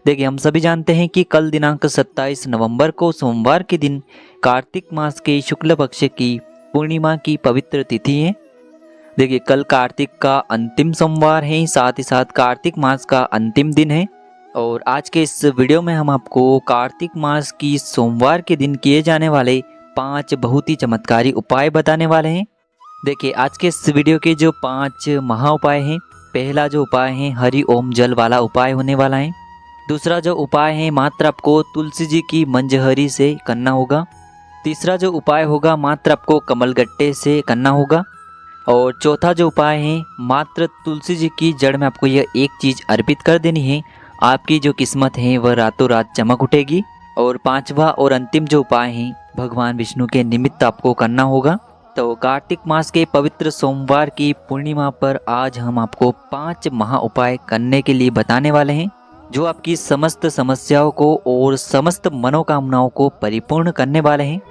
देखिए हम सभी जानते हैं कि कल दिनांक 27 नवंबर को सोमवार के दिन कार्तिक मास के शुक्ल पक्ष की पूर्णिमा की पवित्र तिथि है। देखिए कल कार्तिक का अंतिम सोमवार है, साथ ही साथ कार्तिक मास का अंतिम दिन है। और आज के इस वीडियो में हम आपको कार्तिक मास की सोमवार के दिन किए जाने वाले 5 बहुत ही चमत्कारी उपाय बताने वाले हैं। देखिए आज के इस वीडियो के जो 5 महा उपाय हैं, पहला जो उपाय है हरि ओम जल वाला उपाय होने वाला है। दूसरा जो उपाय है मात्र आपको तुलसी जी की मंजहरी से करना होगा। तीसरा जो उपाय होगा मात्र आपको कमलगट्टे से करना होगा। और चौथा जो उपाय है मात्र तुलसी जी की जड़ में आपको यह एक चीज़ अर्पित कर देनी है, आपकी जो किस्मत है वह रातों रात चमक उठेगी। और पांचवा और अंतिम जो उपाय है भगवान विष्णु के निमित्त आपको करना होगा। तो कार्तिक मास के पवित्र सोमवार की पूर्णिमा पर आज हम आपको 5 महा उपाय करने के लिए बताने वाले हैं, जो आपकी समस्त समस्याओं को और समस्त मनोकामनाओं को परिपूर्ण करने वाले हैं।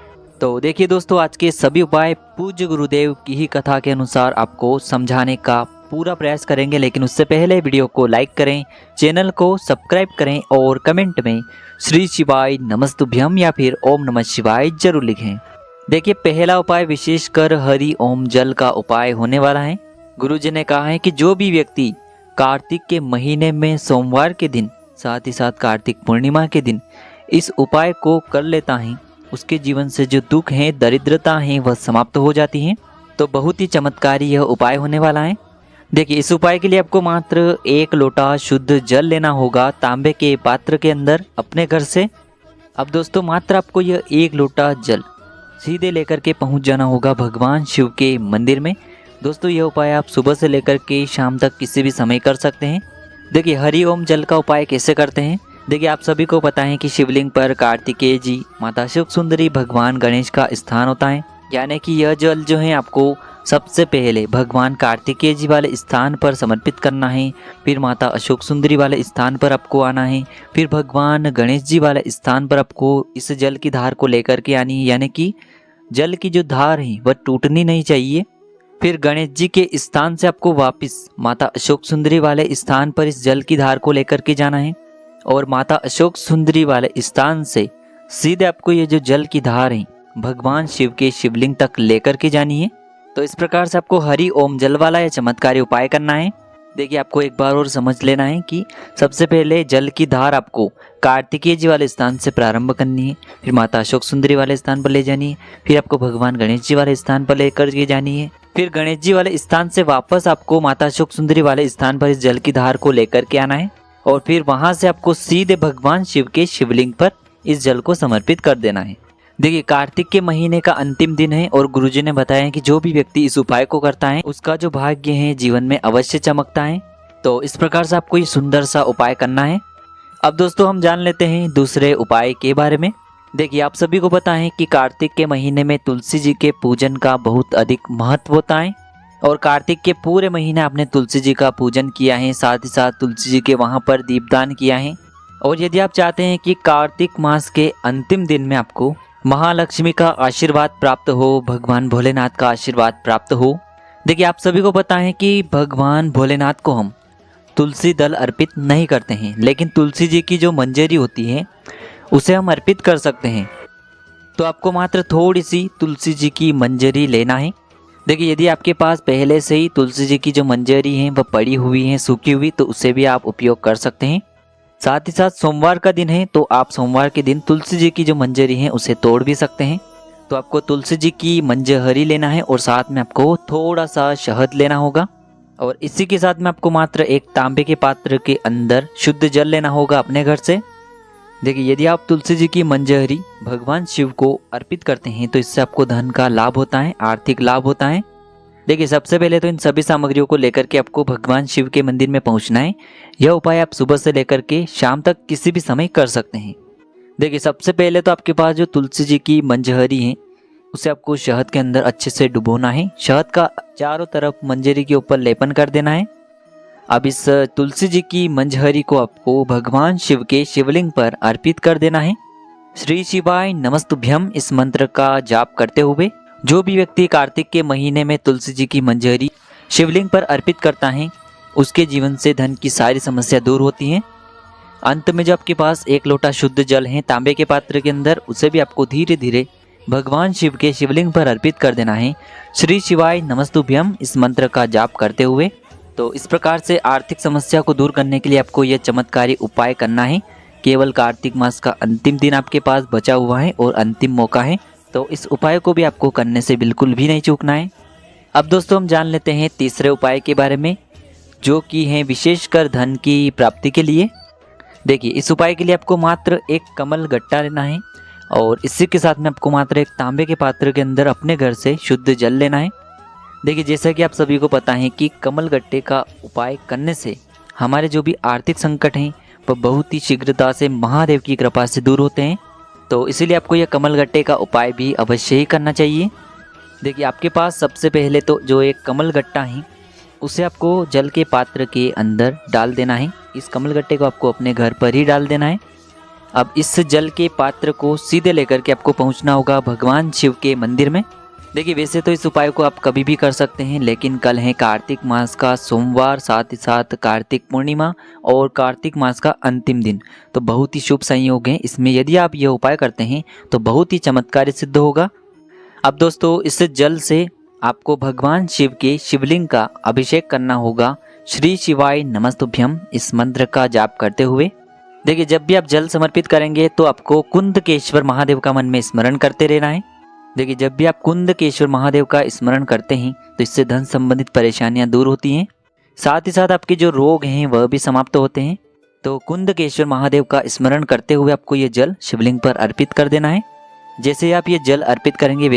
तो देखिए दोस्तों, आज के सभी उपाय पूज्य गुरुदेव की ही कथा के अनुसार आपको समझाने का पूरा प्रयास करेंगे। लेकिन उससे पहले वीडियो को लाइक करें, चैनल को सब्सक्राइब करें और कमेंट में श्री शिवाय नमस्तुभ्यम या फिर ओम नमः शिवाय जरूर लिखें। देखिए पहला उपाय विशेषकर हरि ओम जल का उपाय होने वाला है। गुरुजी ने कहा है कि जो भी व्यक्ति कार्तिक के महीने में सोमवार के दिन, साथ ही साथ कार्तिक पूर्णिमा के दिन इस उपाय को कर लेता है, उसके जीवन से जो दुख है, दरिद्रता है, वह समाप्त हो जाती है। तो बहुत ही चमत्कारी यह उपाय होने वाला है। देखिए इस उपाय के लिए आपको मात्र 1 लोटा शुद्ध जल लेना होगा तांबे के पात्र के अंदर अपने घर से। अब दोस्तों मात्र आपको यह 1 लोटा जल सीधे लेकर के पहुंच जाना होगा भगवान शिव के मंदिर में। दोस्तों यह उपाय आप सुबह से लेकर के शाम तक किसी भी समय कर सकते हैं। देखिए हरि ओम जल का उपाय कैसे करते हैं। देखिए आप सभी को पता है कि शिवलिंग पर कार्तिकेय जी, माता शिव सुंदरी, भगवान गणेश का स्थान होता है। यानी कि यह जल जो है आपको सबसे पहले भगवान कार्तिकेय जी वाले स्थान पर समर्पित करना है, फिर माता अशोक सुंदरी वाले स्थान पर आपको आना है, फिर भगवान गणेश जी वाले स्थान पर आपको इस जल की धार को लेकर के आनी है। यानी कि जल की जो धार है वह टूटनी नहीं चाहिए। फिर गणेश जी के स्थान से आपको वापस माता अशोक सुंदरी वाले स्थान पर इस जल की धार को लेकर के जाना है और माता अशोक सुंदरी वाले स्थान से सीधे आपको ये जो जल की धार है भगवान शिव के शिवलिंग तक लेकर के जानी है। तो इस प्रकार से आपको हरि ओम जल वाला यह चमत्कारी उपाय करना है। देखिए आपको एक बार और समझ लेना है कि सबसे पहले जल की धार आपको कार्तिकेय जी वाले स्थान से प्रारंभ करनी है, फिर माता अशोक सुंदरी वाले स्थान पर ले जानी है, फिर आपको भगवान गणेश जी वाले स्थान पर लेकर के जानी है, फिर गणेश जी वाले स्थान से वापस आपको माता अशोक सुंदरी वाले स्थान पर इस जल की धार को लेकर के आना है और फिर वहां से आपको सीधे भगवान शिव के शिवलिंग पर इस जल को समर्पित कर देना है। देखिए कार्तिक के महीने का अंतिम दिन है और गुरुजी ने बताया कि जो भी व्यक्ति इस उपाय को करता है उसका जो भाग्य है जीवन में अवश्य चमकता है। तो इस प्रकार से आपको ये सुंदर सा उपाय करना है। अब दोस्तों हम जान लेते हैं दूसरे उपाय के बारे में। देखिए आप सभी को पता है कि कार्तिक के महीने में तुलसी जी के पूजन का बहुत अधिक महत्व होता है और कार्तिक के पूरे महीने आपने तुलसी जी का पूजन किया है, साथ ही साथ तुलसी जी के वहाँ पर दीपदान किया है। और यदि आप चाहते हैं कि कार्तिक मास के अंतिम दिन में आपको महालक्ष्मी का आशीर्वाद प्राप्त हो, भगवान भोलेनाथ का आशीर्वाद प्राप्त हो, देखिए आप सभी को पता है कि भगवान भोलेनाथ को हम तुलसी दल अर्पित नहीं करते हैं, लेकिन तुलसी जी की जो मंजरी होती है उसे हम अर्पित कर सकते हैं। तो आपको मात्र थोड़ी सी तुलसी जी की मंजरी लेना है। देखिए यदि आपके पास पहले से ही तुलसी जी की जो मंजरी है वह पड़ी हुई है, सूखी हुई, तो उसे भी आप उपयोग कर सकते हैं। साथ ही साथ सोमवार का दिन है तो आप सोमवार के दिन तुलसी जी की जो मंजरी है उसे तोड़ भी सकते हैं। तो आपको तुलसी जी की मंजहरी लेना है और साथ में आपको थोड़ा सा शहद लेना होगा और इसी के साथ में आपको मात्र एक तांबे के पात्र के अंदर शुद्ध जल लेना होगा अपने घर से। देखिए यदि आप तुलसी जी की मंजहरी भगवान शिव को अर्पित करते हैं तो इससे आपको धन का लाभ होता है, आर्थिक लाभ होता है। देखिए सबसे पहले तो इन सभी सामग्रियों को लेकर के आपको भगवान शिव के मंदिर में पहुंचना है। यह उपाय आप सुबह से लेकर के शाम तक किसी भी समय कर सकते हैं। देखिए सबसे पहले तो आपके पास जो तुलसी जी की मंजहरी है उसे आपको शहद के अंदर अच्छे से डुबोना है। शहद का चारों तरफ मंजरी के ऊपर लेपन कर देना है। अब इस तुलसी जी की मंजहरी को आपको भगवान शिव के शिवलिंग पर अर्पित कर देना है। श्री शिवाय नमस्तुभ्यम इस मंत्र का जाप करते हुए जो भी व्यक्ति कार्तिक के महीने में तुलसी जी की मंजरी शिवलिंग पर अर्पित करता है उसके जीवन से धन की सारी समस्या दूर होती हैं। अंत में जो आपके पास 1 लोटा शुद्ध जल है तांबे के पात्र के अंदर, उसे भी आपको धीरे धीरे भगवान शिव के शिवलिंग पर अर्पित कर देना है। श्री शिवाय नमस्तुभ्यम इस मंत्र का जाप करते हुए। तो इस प्रकार से आर्थिक समस्या को दूर करने के लिए आपको यह चमत्कारी उपाय करना है। केवल कार्तिक मास का अंतिम दिन आपके पास बचा हुआ है और अंतिम मौका है, तो इस उपाय को भी आपको करने से बिल्कुल भी नहीं चूकना है। अब दोस्तों हम जान लेते हैं तीसरे उपाय के बारे में, जो कि है विशेषकर धन की प्राप्ति के लिए। देखिए, इस उपाय के लिए आपको मात्र एक कमल गट्टा लेना है और इसी के साथ में आपको मात्र एक तांबे के पात्र के अंदर अपने घर से शुद्ध जल लेना है। देखिए, जैसा कि आप सभी को पता है कि कमल गट्टे का उपाय करने से हमारे जो भी आर्थिक संकट हैं वह बहुत ही शीघ्रता से महादेव की कृपा से दूर होते हैं। तो इसीलिए आपको यह कमल गट्टे का उपाय भी अवश्य ही करना चाहिए। देखिए, आपके पास सबसे पहले तो जो एक कमल गट्टा है उसे आपको जल के पात्र के अंदर डाल देना है। इस कमल गट्टे को आपको अपने घर पर ही डाल देना है। अब इस जल के पात्र को सीधे लेकर के आपको पहुंचना होगा भगवान शिव के मंदिर में। देखिए, वैसे तो इस उपाय को आप कभी भी कर सकते हैं, लेकिन कल है कार्तिक मास का सोमवार, साथ ही साथ कार्तिक पूर्णिमा और कार्तिक मास का अंतिम दिन, तो बहुत ही शुभ संयोग है। इसमें यदि आप यह उपाय करते हैं तो बहुत ही चमत्कारी सिद्ध होगा। अब दोस्तों, इस जल से आपको भगवान शिव के शिवलिंग का अभिषेक करना होगा श्री शिवाय नमस्तुभ्यम इस मंत्र का जाप करते हुए। देखिए, जब भी आप जल समर्पित करेंगे तो आपको कुंदकेश्वर महादेव का मन में स्मरण करते रहना है। देखिए, जब भी आप कुंदकेश्वर महादेव का स्मरण करते हैं तो इससे धन संबंधित परेशानियां दूर होती हैं, साथ ही साथ आपके जो रोग हैं वह भी समाप्त होते हैं। तो कुंदकेश्वर महादेव का स्मरण करते हुए आपको ये जल शिवलिंग पर अर्पित कर देना है। जैसे आप ये जल अर्पित करेंगे